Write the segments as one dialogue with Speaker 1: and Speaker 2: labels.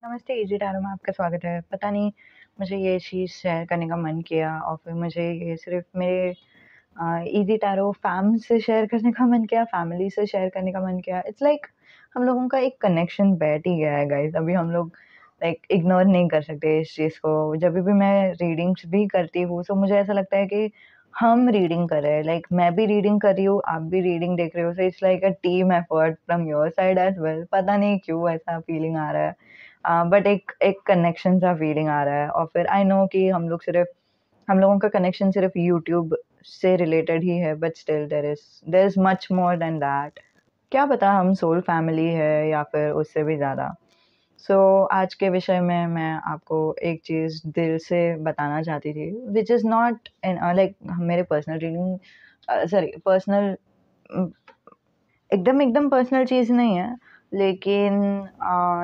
Speaker 1: नमस्ते, easy tarot में आपका स्वागत है। पता नहीं मुझे ये चीज़ शेयर करने का मन किया और फिर मुझे ये सिर्फ़ मेरे इजी टैरो फैम से शेयर करने का मन किया, फैमिली से शेयर करने का मन किया। इट्स लाइक हम लोगों का एक कनेक्शन बैठ ही गया है गाइज़। अभी हम लोग लाइक इग्नोर नहीं कर सकते इस चीज़ को। जब भी मैं रीडिंग्स भी करती हूँ, तो मुझे ऐसा लगता है कि हम रीडिंग कर रहे हैं। लाइक मैं भी रीडिंग कर रही हूँ, आप भी रीडिंग देख रहे हो। So it's like a team effort from your side as well. पता नहीं क्यों ऐसा फीलिंग आ रहा है। बट एक एक कनेक्शन सा फीलिंग आ रहा है और फिर आई नो कि हम लोगों का कनेक्शन सिर्फ यूट्यूब से रिलेटेड ही है, but still there is much more than that. क्या पता हम सोल फैमिली है या फिर उससे भी ज़्यादा। सो आज के विषय में मैं आपको एक चीज़ दिल से बताना चाहती थी, which is not in like मेरे पर्सनल रीडिंग, सॉरी पर्सनल, एकदम एकदम पर्सनल चीज़ नहीं है, लेकिन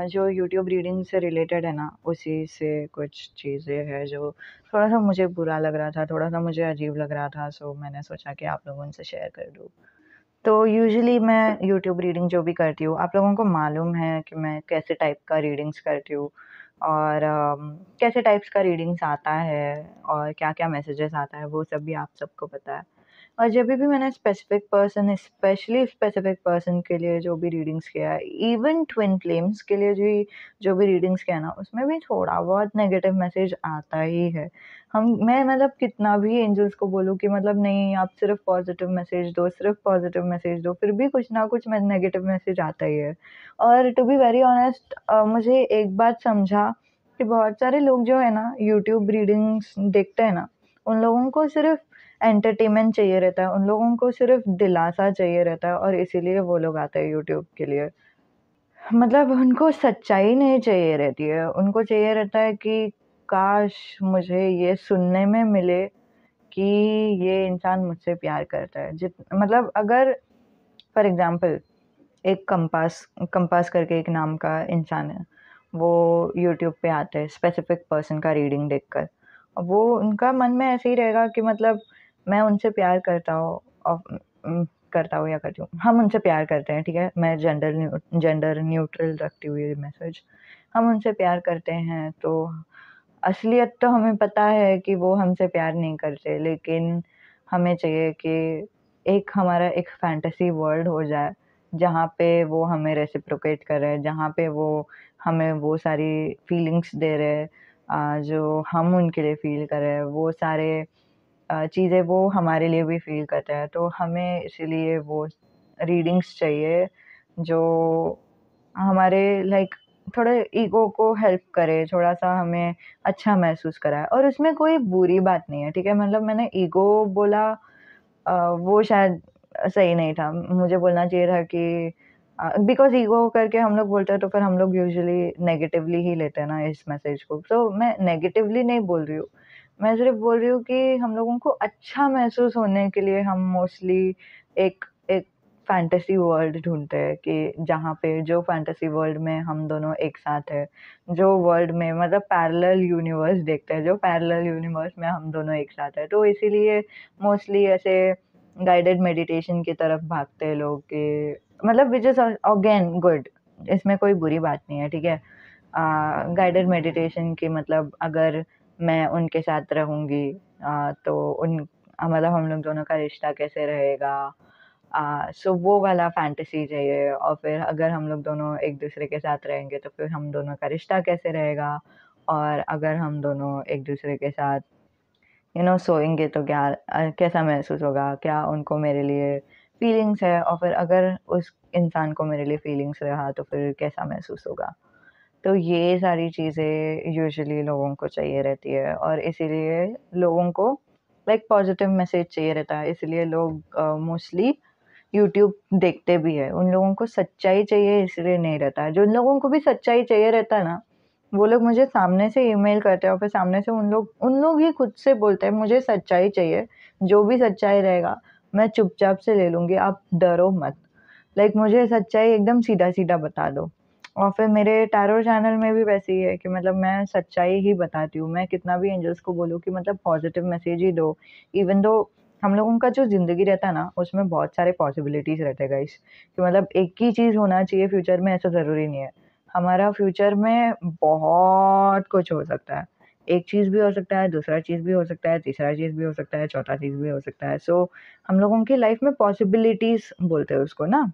Speaker 1: जो यूट्यूब रीडिंग से रिलेटेड है ना, उसी से कुछ चीज़ें हैं जो थोड़ा-सा मुझे बुरा लग रहा था, थोड़ा-सा मुझे अजीब लग रहा था, सो मैंने सोचा कि आप लोगों से शेयर कर दूँ। तो यूजुअली मैं यूट्यूब रीडिंग जो भी करती हूँ, आप लोगों को मालूम है कि मैं कैसे टाइप का रीडिंग्स करती हूँ और कैसे टाइप्स का रीडिंग्स आता है और क्या-क्या मैसेजेस आता है, वो सब भी आप सबको पता है। और जभी भी मैंने स्पेसिफिक पर्सन के लिए जो भी रीडिंग्स किया है, इवन ट्विन फ्लेम्स के लिए जो भी रीडिंग्स किया है ना, उसमें भी थोड़ा बहुत नेगेटिव मैसेज आता ही है। मैं मतलब कितना भी एंजल्स को बोलूँ कि मतलब नहीं, आप सिर्फ़ पॉज़िटिव मैसेज दो, सिर्फ़ पॉज़िटिव मैसेज दो, फिर भी कुछ ना कुछ नेगेटिव मैसेज आता ही है। और टू बी वेरी ऑनेस्ट, मुझे एक बात समझा कि बहुत सारे लोग जो है ना, यूट्यूब रीडिंग्स देखते हैं ना, उन लोगों को सिर्फ़ एंटरटेनमेंट चाहिए रहता है, उन लोगों को सिर्फ़ दिलासा चाहिए रहता है और इसीलिए वो लोग आते हैं यूट्यूब के लिए। मतलब उनको सच्चाई नहीं चाहिए रहती है, उनको चाहिए रहता है कि काश मुझे ये सुनने में मिले कि ये इंसान मुझसे प्यार करता है। मतलब अगर फॉर एग्ज़ाम्पल एक कंपास कंपास करके एक नाम का इंसान है, वो यूट्यूब पे आते हैं स्पेसिफ़िक पर्सन का रीडिंग देखकर। अब वो उनका मन में ऐसे ही रहेगा कि मतलब मैं उनसे प्यार करता हूँ और करता हूँ या करती हूँ। हम उनसे प्यार करते हैं, ठीक है? मैं जेंडर न्यूट्रल रखती हुई ये मैसेज। हम उनसे प्यार करते हैं, तो असलियत तो हमें पता है कि वो हमसे प्यार नहीं करते, लेकिन हमें चाहिए कि एक हमारा एक फैंटेसी वर्ल्ड हो जाए, जहाँ पे वो हमें रेसिप्रोकेट कर रहे हैं, जहाँ पे वो हमें वो सारी फीलिंग्स दे रहे हैं जो हम उनके लिए फ़ील कर रहे हैं, वो सारे चीज़ें वो हमारे लिए भी फ़ील करते हैं। तो हमें इसीलिए वो रीडिंग्स चाहिए जो हमारे लाइक थोड़ा ईगो को हेल्प करे, थोड़ा-सा हमें अच्छा महसूस कराए और उसमें कोई बुरी बात नहीं है, ठीक है? मतलब मैंने ईगो बोला, वो शायद सही नहीं था। मुझे बोलना चाहिए था कि बिकॉज़ ईगो करके हम लोग बोलते हैं, तो फिर हम लोग यूजुअली नेगेटिवली ही लेते हैं ना इस मैसेज को। तो मैं नेगेटिवली नहीं बोल रही हूँ। मैं सिर्फ़ बोल रही हूँ कि हम लोगों को अच्छा महसूस होने के लिए हम मोस्टली एक एक फैंटेसी वर्ल्ड ढूँढते हैं कि जहाँ पे जो फैंटेसी वर्ल्ड में हम दोनों एक साथ हैं। जो वर्ल्ड में मतलब पैरेलल यूनिवर्स देखते हैं, जो पैरेलल यूनिवर्स में हम दोनों एक साथ हैं। तो इसीलिए मोस्टली ऐसे गाइडेड मेडिटेशन की तरफ भागते हैं लोग कि मतलब व्हिच इज़ अगेन गुड, इसमें कोई बुरी बात नहीं है, ठीक है? गाइडेड मेडिटेशन की मतलब अगर मैं उनके साथ रहूँगी तो मतलब हम लोग दोनों का रिश्ता कैसे रहेगा, सो वो वाला फैंटेसी चाहिए और फिर अगर हम लोग दोनों एक-दूसरे के साथ रहेंगे तो फिर हम दोनों का रिश्ता कैसे रहेगा और अगर हम दोनों एक-दूसरे के साथ सोएँगे तो कैसा महसूस होगा? क्या उनको मेरे लिए फीलिंग्स है और फिर अगर उस इंसान को मेरे लिए फीलिंग्स रहा तो फिर कैसा महसूस होगा? तो ये सारी चीज़ें यूजुअली लोगों को चाहिए रहती है और इसीलिए लोगों को लाइक पॉज़िटिव मैसेज चाहिए रहता है, इसलिए लोग मोस्टली यूट्यूब देखते भी हैं। उन लोगों को सच्चाई चाहिए इसलिए नहीं रहता है। जिन लोगों को भी सच्चाई चाहिए रहता है ना, वो लोग मुझे सामने से ईमेल करते हैं और फिर सामने से उन लोग ही खुद से बोलते हैं मुझे सच्चाई चाहिए, जो भी सच्चाई रहेगा मैं चुपचाप से ले लूँगी, आप डरो मत। लाइक मुझे सच्चाई एकदम सीधा-सीधा बता दो। और फिर मेरे टैरो चैनल में भी वैसे ही है कि मतलब मैं सच्चाई ही बताती हूँ। मैं कितना भी एंजल्स को बोलूँ कि मतलब पॉज़िटिव मैसेज ही दो। इवन दो हम लोगों का जो ज़िंदगी रहता है ना, उसमें बहुत सारे पॉसिबिलिटीज़ रहते हैं गाइस, कि मतलब एक ही चीज़ होना चाहिए फ्यूचर में ऐसा ज़रूरी नहीं है। हमारा फ्यूचर में बहुत कुछ हो सकता है। एक चीज़ भी हो सकता है, दूसरा चीज़ भी हो सकता है, तीसरा चीज़ भी हो सकता है, चौथा चीज़ भी हो सकता है। सो हम लोगों की लाइफ में पॉसिबिलिटीज़ बोलते हैं उसको ना।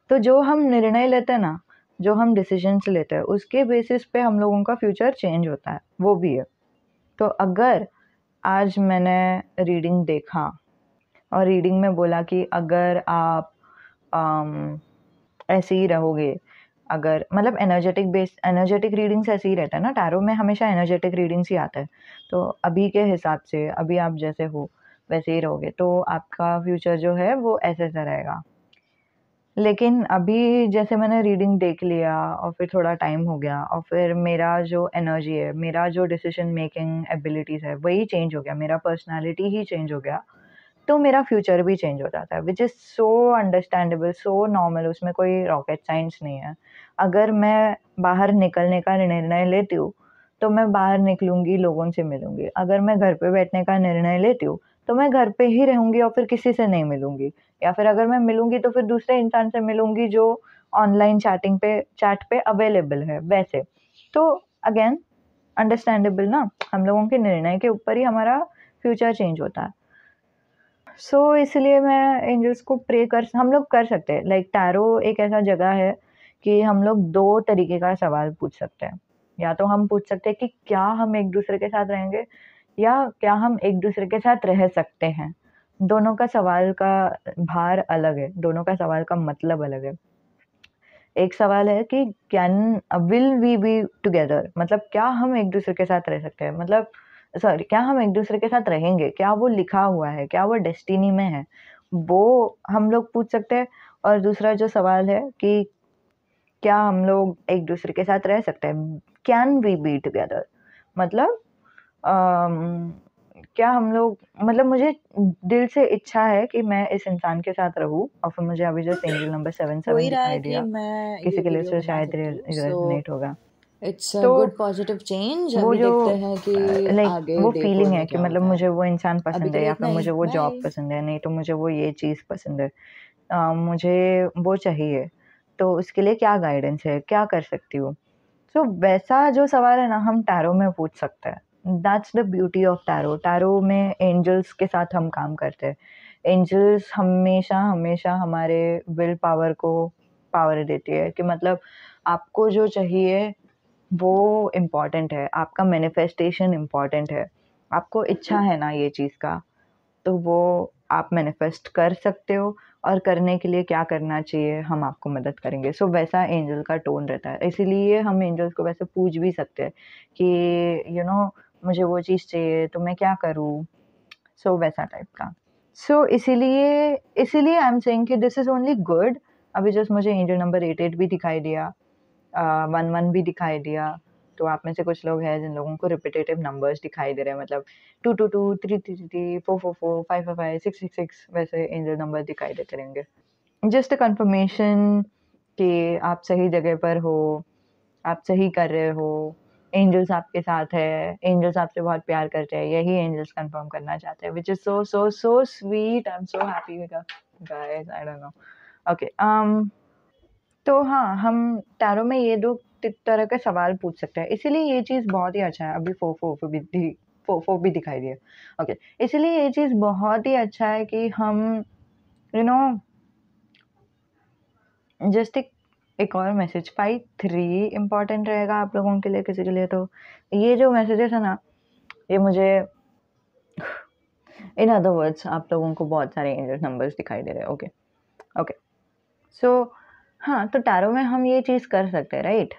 Speaker 1: तो जो हम निर्णय लेते हैं ना, जो हम डिसीजंस लेते हैं, उसके बेसिस पे हम लोगों का फ्यूचर चेंज होता है, वो भी है। तो अगर आज मैंने रीडिंग देखा और रीडिंग में बोला कि अगर आप ऐसे ही रहोगे, अगर मतलब एनर्जेटिक रीडिंग्स ऐसे ही रहता है ना, टैरो में हमेशा एनर्जेटिक रीडिंग्स ही आता है। तो अभी के हिसाब से अभी आप जैसे हो वैसे ही रहोगे, तो आपका फ्यूचर जो है वो ऐसा रहेगा। लेकिन अभी जैसे मैंने रीडिंग देख लिया और फिर थोड़ा टाइम हो गया और फिर मेरा जो एनर्जी है, मेरा जो डिसीजन मेकिंग एबिलिटीज़ है, वही चेंज हो गया, मेरा पर्सनैलिटी ही चेंज हो गया, तो मेरा फ्यूचर भी चेंज हो जाता है, which is so understandable, so normal, उसमें कोई रॉकेट साइंस नहीं है। अगर मैं बाहर निकलने का निर्णय लेती हूँ, तो मैं बाहर निकलूँगी, लोगों से मिलूँगी। अगर मैं घर पे बैठने का निर्णय लेती हूँ, तो मैं घर पे ही रहूँगी और फिर किसी से नहीं मिलूँगी। या फिर अगर मैं मिलूँगी तो फिर दूसरे इंसान से मिलूँगी जो ऑनलाइन चैट पे अवेलेबल है, वैसे। तो अगेन अंडरस्टैंडेबल ना, हम लोगों के निर्णय के ऊपर ही हमारा फ्यूचर चेंज होता है। सो इसलिए मैं एंजल्स को हम लोग कर सकते हैं। लाइक टैरो एक ऐसा जगह है कि हम लोग 2 तरीके का सवाल पूछ सकते हैं। या तो हम पूछ सकते हैं कि क्या हम एक-दूसरे के साथ रहेंगे, या क्या हम एक-दूसरे के साथ रह सकते हैं। दोनों का सवाल का भार अलग है, दोनों का सवाल का मतलब अलग है। एक सवाल है कि विल वी बी टुगेदर, मतलब क्या हम एक-दूसरे के साथ रह सकते हैं? मतलब सॉरी, क्या हम एक-दूसरे के साथ रहेंगे? क्या वो लिखा हुआ है? क्या वो डेस्टिनी में है? वो हम लोग पूछ सकते हैं। और दूसरा जो सवाल है कि क्या हम लोग एक-दूसरे के साथ रह सकते हैं? Can we be together? मतलब अम, क्या हम लोग, मतलब मुझे दिल से इच्छा है कि मैं इस इंसान के साथ रहूँ, और फिर मुझे अभी जस्ट एंजल नंबर
Speaker 2: हो
Speaker 1: 77
Speaker 2: ही रहा है
Speaker 1: दिखाई
Speaker 2: कि
Speaker 1: दिया।
Speaker 2: मैं
Speaker 1: किसी
Speaker 2: ये
Speaker 1: के लिए
Speaker 2: वीडियो
Speaker 1: तो
Speaker 2: बना
Speaker 1: शायद
Speaker 2: सकती हूँ, सो
Speaker 1: रेज़ोनेट होगा।
Speaker 2: इट्स अ
Speaker 1: तो
Speaker 2: गुड पॉजिटिव चेंज।
Speaker 1: वो
Speaker 2: अभी
Speaker 1: जो
Speaker 2: देखते हैं कि
Speaker 1: लाइक
Speaker 2: आगे
Speaker 1: वो
Speaker 2: डे
Speaker 1: फीलिंग
Speaker 2: 4
Speaker 1: है
Speaker 2: में
Speaker 1: कि
Speaker 2: क्या
Speaker 1: मतलब
Speaker 2: होता है।
Speaker 1: मुझे वो इंसान
Speaker 2: अभी
Speaker 1: पसंद
Speaker 2: के
Speaker 1: है,
Speaker 2: लिए
Speaker 1: या
Speaker 2: इतना
Speaker 1: फिर
Speaker 2: ही,
Speaker 1: मुझे वो जॉब
Speaker 2: बाय।
Speaker 1: पसंद है, नहीं तो मुझे वो ये चीज़ पसंद है। मुझे वो चाहिए, तो उसके लिए क्या गाइडेंस है, क्या कर सकती हूँ? सो वैसा जो सवाल है ना, हम टैरो में पूछ सकते हैं। That's the beauty of tarot. Tarot में एंजल्स के साथ हम काम करते हैं। एंजल्स हमेशा हमेशा हमारे विल पावर को पावर देती है कि मतलब आपको जो चाहिए वो इम्पोर्टेंट है, आपका मैनिफेस्टेशन इम्पोर्टेंट है। आपको इच्छा है ना ये चीज़ का, तो वो आप मैनिफेस्ट कर सकते हो, और करने के लिए क्या करना चाहिए, हम आपको मदद करेंगे। सो वैसा एंजल का टोन रहता है। इसीलिए हम एंजल्स को वैसे पूछ भी सकते हैं कि मुझे वो चीज़ चाहिए, तो मैं क्या करूँ? सो वैसा टाइप का। सो इसीलिए इसीलिए आई एम सेइंग कि दिस इज़ ओनली गुड। अभी जस्ट मुझे एंजल नंबर 88 भी दिखाई दिया, 11 भी दिखाई दिया। तो आप में से कुछ लोग हैं जिन लोगों को रिपिटेटिव नंबर्स दिखाई दे रहे हैं, मतलब 222, 333, 444, 555, 666, वैसे एंजल नंबर दिखाई देते रहेंगे। जस्ट अ कन्फर्मेशन कि आप सही जगह पर हो, आप सही कर रहे हो, एंजल्स आपके साथ है, एंजल्स आपसे बहुत प्यार करते हैं, यही एंजल्स कन्फर्म करना चाहते हैं, which is so so so sweet. I am so happy guys, I don't know. Okay, तो हाँ, हम टैरो में ये 2 तरह के सवाल पूछ सकते हैं, इसीलिए ये चीज़ बहुत ही अच्छा है। अभी 4 भी दिखाई दिया। ओके, इसीलिए ये चीज़ बहुत ही अच्छा है कि हम यू नो जस्ट एक और मैसेज 53 इम्पोर्टेंट रहेगा आप लोगों के लिए, किसी के लिए तो ये जो मैसेजेस है ना, ये मुझे इन अदर वर्ड्स आप लोगों को बहुत सारे एंजल नंबर्स दिखाई दे रहे हैं। Okay, okay. सो हाँ, तो टैरो में हम ये चीज़ कर सकते हैं, राइट?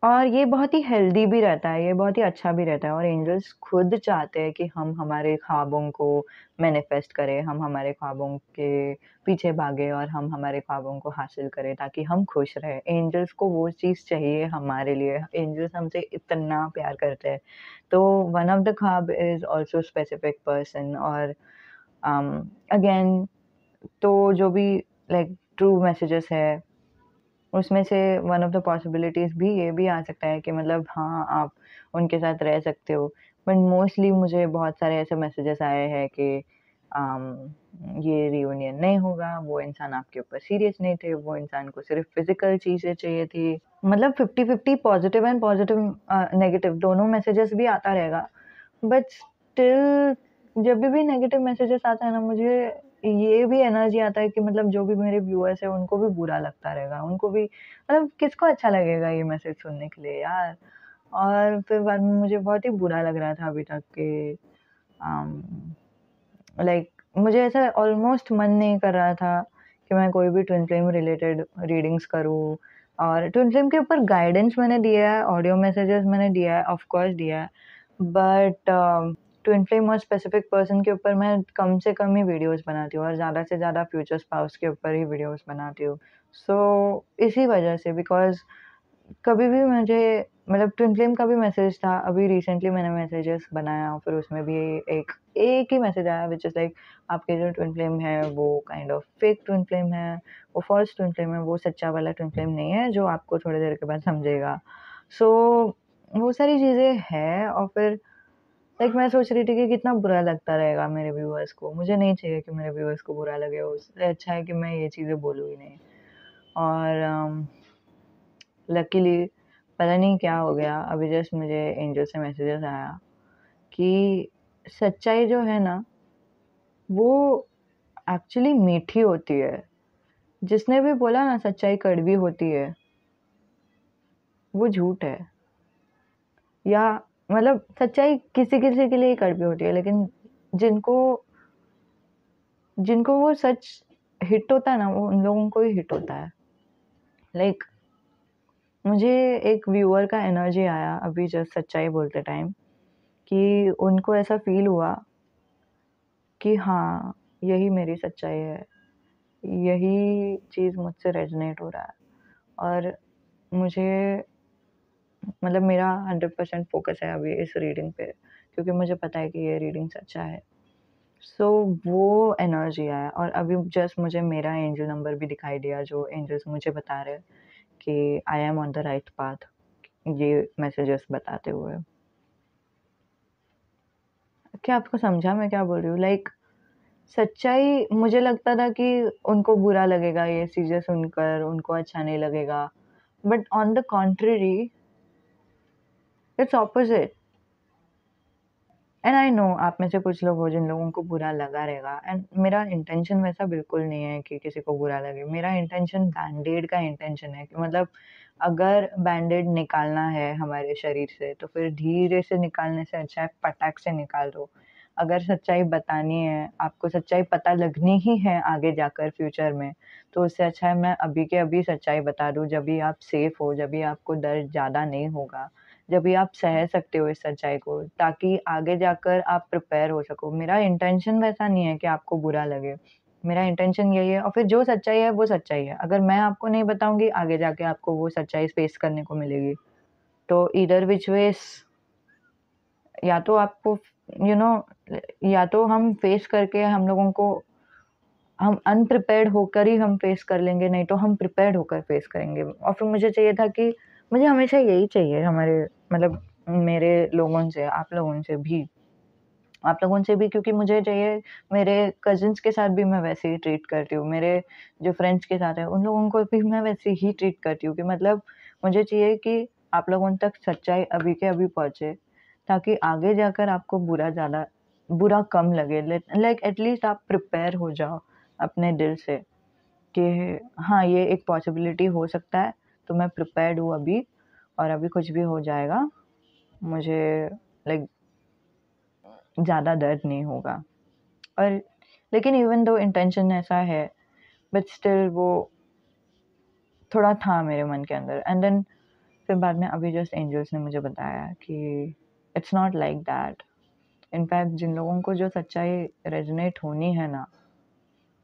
Speaker 1: और ये बहुत ही हेल्दी भी रहता है, ये बहुत ही अच्छा भी रहता है, और एंजल्स खुद चाहते हैं कि हम हमारे ख्वाबों को मैनिफेस्ट करें, हम हमारे ख्वाबों के पीछे भागें और हम हमारे ख्वाबों को हासिल करें ताकि हम खुश रहें। एंजल्स को वो चीज़ चाहिए हमारे लिए, एंजल्स हमसे इतना प्यार करते हैं। तो वन ऑफ द ख्वाब इज़ ऑल्सो स्पेसिफिक पर्सन। और अगेन, तो जो भी लाइक ट्रू मैसेजेस है, उसमें से वन ऑफ द पॉसिबिलिटीज़ भी ये भी आ सकता है कि मतलब हाँ, आप उनके साथ रह सकते हो। बट मोस्टली मुझे बहुत सारे ऐसे मैसेजेस आए हैं कि ये रियूनियन नहीं होगा, वो इंसान आपके ऊपर सीरियस नहीं थे, वो इंसान को सिर्फ़ फ़िज़िकल चीज़ें चाहिए थी। मतलब 50-50 पॉज़िटिव एंड पॉज़िटिव नेगेटिव दोनों मैसेजेस भी आता रहेगा। बट स्टिल जब भी नेगेटिव मैसेजेस आता है ना, मुझे ये भी एनर्जी आता है कि मतलब जो भी मेरे व्यूअर्स हैं उनको भी बुरा लगता रहेगा, उनको भी मतलब किसको अच्छा लगेगा ये मैसेज सुनने के लिए यार। और फिर बाद में मुझे बहुत ही बुरा लग रहा था अभी तक कि लाइक मुझे ऐसा ऑलमोस्ट मन नहीं कर रहा था कि मैं कोई भी ट्विन फ्लेम रिलेटेड रीडिंग्स करूँ। और ट्विन फ्लेम के ऊपर गाइडेंस मैंने दिया है, ऑडियो मैसेजेस मैंने दिया है, ऑफ कोर्स दिया है। बट ट्विन फ्लेम और स्पेसिफिक पर्सन के ऊपर मैं कम से कम ही वीडियोस बनाती हूँ और ज़्यादा से ज़्यादा फ्यूचर स्पाउस के ऊपर ही वीडियोस बनाती हूँ। सो इसी वजह से बिकॉज़ कभी भी मुझे मतलब ट्विन फ्लेम का भी मैसेज था, अभी रिसेंटली मैंने मैसेजेस बनाया, फिर उसमें भी एक एक ही मैसेज आया व्हिच इज़ लाइक आपके जो ट्विन फ्लेम है वो kind of fake twin flame है, वो फॉल्स ट्विन फ्लेम है, वो सच्चा वाला ट्विन फ्लेम नहीं है जो आपको थोड़ी देर के बाद समझेगा। सो वो सारी चीज़ें हैं और फिर लाइक मैं सोच रही थी कि कितना बुरा लगता रहेगा मेरे व्यूअर्स को, मुझे नहीं चाहिए कि मेरे व्यूअर्स को बुरा लगे, उससे अच्छा है कि मैं ये चीज़ें बोलूँ ही नहीं। और लकीली पता नहीं क्या हो गया, अभी जस्ट मुझे एंजल से मैसेजेस आया कि सच्चाई जो है ना, वो एक्चुअली मीठी होती है। जिसने भी बोला ना सच्चाई कड़वी होती है, वो झूठ है। या मतलब सच्चाई किसी-किसी के लिए ही कड़वी होती है, लेकिन जिनको जिनको वो सच हिट होता है ना, वो उन लोगों को ही हिट होता है। लाइक मुझे एक व्यूअर का एनर्जी आया अभी जस्ट सच्चाई बोलते टाइम कि उनको ऐसा फ़ील हुआ कि हाँ, यही मेरी सच्चाई है, यही चीज़ मुझसे रेज़ोनेट हो रहा है। और मुझे मतलब मेरा 100% फ़ोकस है अभी इस रीडिंग पे, क्योंकि मुझे पता है कि ये रीडिंग सच्चा है। सो वो एनर्जी आया और अभी जस्ट मुझे मेरा एंजल नंबर भी दिखाई दिया, जो एंजल्स मुझे बता रहे हैं कि I am on the right path, ये मैसेजेस बताते हुए। क्या आपको समझा मैं क्या बोल रही हूँ? लाइक सच्चाई मुझे लगता था कि उनको बुरा लगेगा ये चीज़ें सुनकर, उनको अच्छा नहीं लगेगा। But on the contrary it's opposite. And I know आप में से कुछ लोग हो जिन लोगों को बुरा लगा रहेगा, एंड मेरा इंटेंशन वैसा बिल्कुल नहीं है कि किसी को बुरा लगे। मेरा इंटेंशन बैंडेड का इंटेंशन है कि मतलब अगर बैंडेड निकालना है हमारे शरीर से तो फिर धीरे से निकालने से अच्छा है पटाक से निकाल दो। अगर सच्चाई बतानी है, आपको सच्चाई पता लगनी ही है आगे जाकर फ्यूचर में, तो उससे अच्छा है मैं अभी के अभी सच्चाई बता दूँ, जब भी आप सेफ हो, जब भी आपको दर्द ज़्यादा नहीं होगा, जब भी आप सह सकते हो इस सच्चाई को, ताकि आगे जाकर आप प्रिपेयर हो सको। मेरा इंटेंशन वैसा नहीं है कि आपको बुरा लगे, मेरा इंटेंशन यही है और फिर जो सच्चाई है वो सच्चाई है। अगर मैं आपको नहीं बताऊँगी, आगे जाके आपको वो सच्चाई फेस करने को मिलेगी। तो ईदर व्हिच वेज़ या तो आपको यू नो या तो हम फेस करके हम लोगों को हम अनप्रिपेयर्ड होकर ही हम फेस कर लेंगे, नहीं तो हम प्रिपेयर्ड होकर फेस करेंगे। और फिर मुझे चाहिए था कि मुझे हमेशा यही चाहिए हमारे मतलब मेरे लोगों से, आप लोगों से भी क्योंकि मुझे चाहिए मेरे कज़िन्स के साथ भी मैं वैसे ही ट्रीट करती हूँ, मेरे जो फ्रेंड्स के साथ हैं, उन लोगों को भी मैं वैसे ही ट्रीट करती हूँ कि मतलब मुझे चाहिए कि आप लोगों तक सच्चाई अभी के अभी पहुँचे, ताकि आगे जाकर आपको बुरा कम लगे। लाइक एटलीस्ट आप प्रिपेयर हो जाओ अपने दिल से कि हाँ, ये एक पॉसिबिलिटी हो सकता है, तो मैं प्रिपेयर्ड हूँ अभी और अभी कुछ भी हो जाएगा, मुझे लाइक ज़्यादा दर्द नहीं होगा। और लेकिन इवन दो इंटेंशन ऐसा है, बट स्टिल वो थोड़ा था मेरे मन के अंदर। एंड देन फिर बाद में अभी जस्ट एंजल्स ने मुझे बताया कि it's not like that. In fact जिन लोगों को जो सच्चाई रेजोनेट होनी है ना,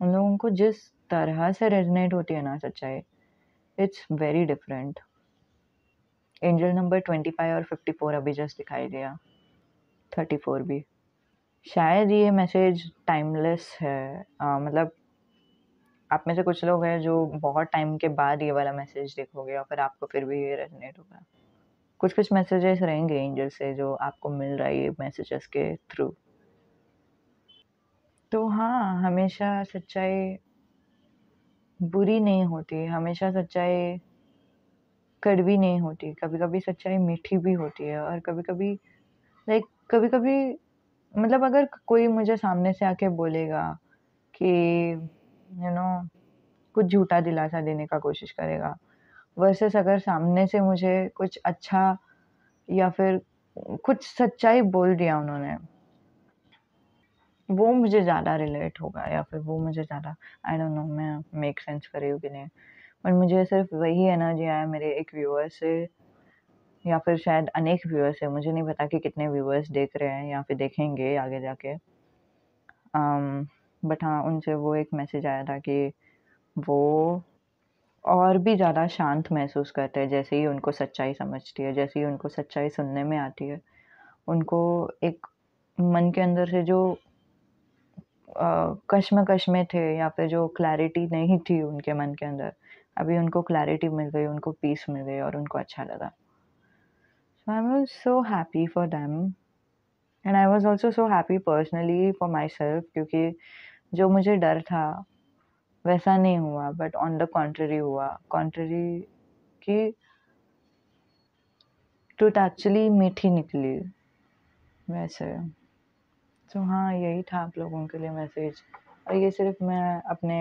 Speaker 1: उन लोगों को जिस तरह से रेजोनेट होती है ना सच्चाई, it's very different. Angel number 25 और 54 अभी जस्ट दिखाई दिया, 34 भी। शायद ये मैसेज टाइमलेस है। मतलब आप में से कुछ लोग हैं जो बहुत टाइम के बाद ये वाला मैसेज देखोगे और फिर आपको फिर भी ये रेजोनेट होगा। कुछ-कुछ मैसेजेस रहेंगे एंजल से जो आपको मिल रहा है ये मैसेजेस के थ्रू। तो हाँ, हमेशा सच्चाई बुरी नहीं होती, हमेशा सच्चाई कड़वी नहीं होती, कभी-कभी सच्चाई मीठी भी होती है और कभी-कभी लाइक कभी-कभी मतलब अगर कोई मुझे सामने से आके बोलेगा कि कुछ झूठा दिलासा देने का कोशिश करेगा, वर्सेस अगर सामने से मुझे कुछ अच्छा या फिर कुछ सच्चाई बोल दिया उन्होंने, वो मुझे ज़्यादा रिलेट होगा या फिर वो मुझे ज़्यादा आई डोंट नो मैं मेक सेंस कर रही हूँ कि नहीं। पर मुझे सिर्फ़ वही एनर्जी आया मेरे एक व्यूअर से या फिर शायद अनेक व्यूअर्स हैं, मुझे नहीं पता कि कितने व्यूअर्स देख रहे हैं या फिर देखेंगे आगे जाके। बट हाँ, उनसे वो एक मैसेज आया था कि वो और भी ज़्यादा शांत महसूस करते हैं, जैसे ही उनको सच्चाई समझती है, जैसे ही उनको सच्चाई सुनने में आती है। उनको एक मन के अंदर से जो कश्मकश में थे या फिर जो क्लैरिटी नहीं थी उनके मन के अंदर, अभी उनको क्लैरिटी मिल गई, उनको पीस मिल गई और उनको अच्छा लगा। So I was so happy for them and I was also so happy personally for myself क्योंकि जो मुझे डर था, वैसा नहीं हुआ बट ऑन द कॉन्ट्ररी हुआ। कॉन्ट्ररी कि ट्रुथ एक्चुअली मीठी निकली वैसे। तो हाँ, यही था आप लोगों के लिए मैसेज और ये सिर्फ़ मैं अपने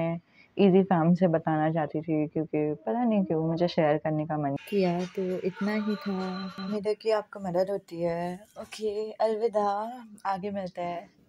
Speaker 1: ईज़ी फ़ैम से बताना चाहती थी क्योंकि पता नहीं क्यों मुझे शेयर करने का मन किया, तो इतना ही था। उम्मीद है कि आपको मदद होती है। ओके, अलविदा, आगे मिलते हैं।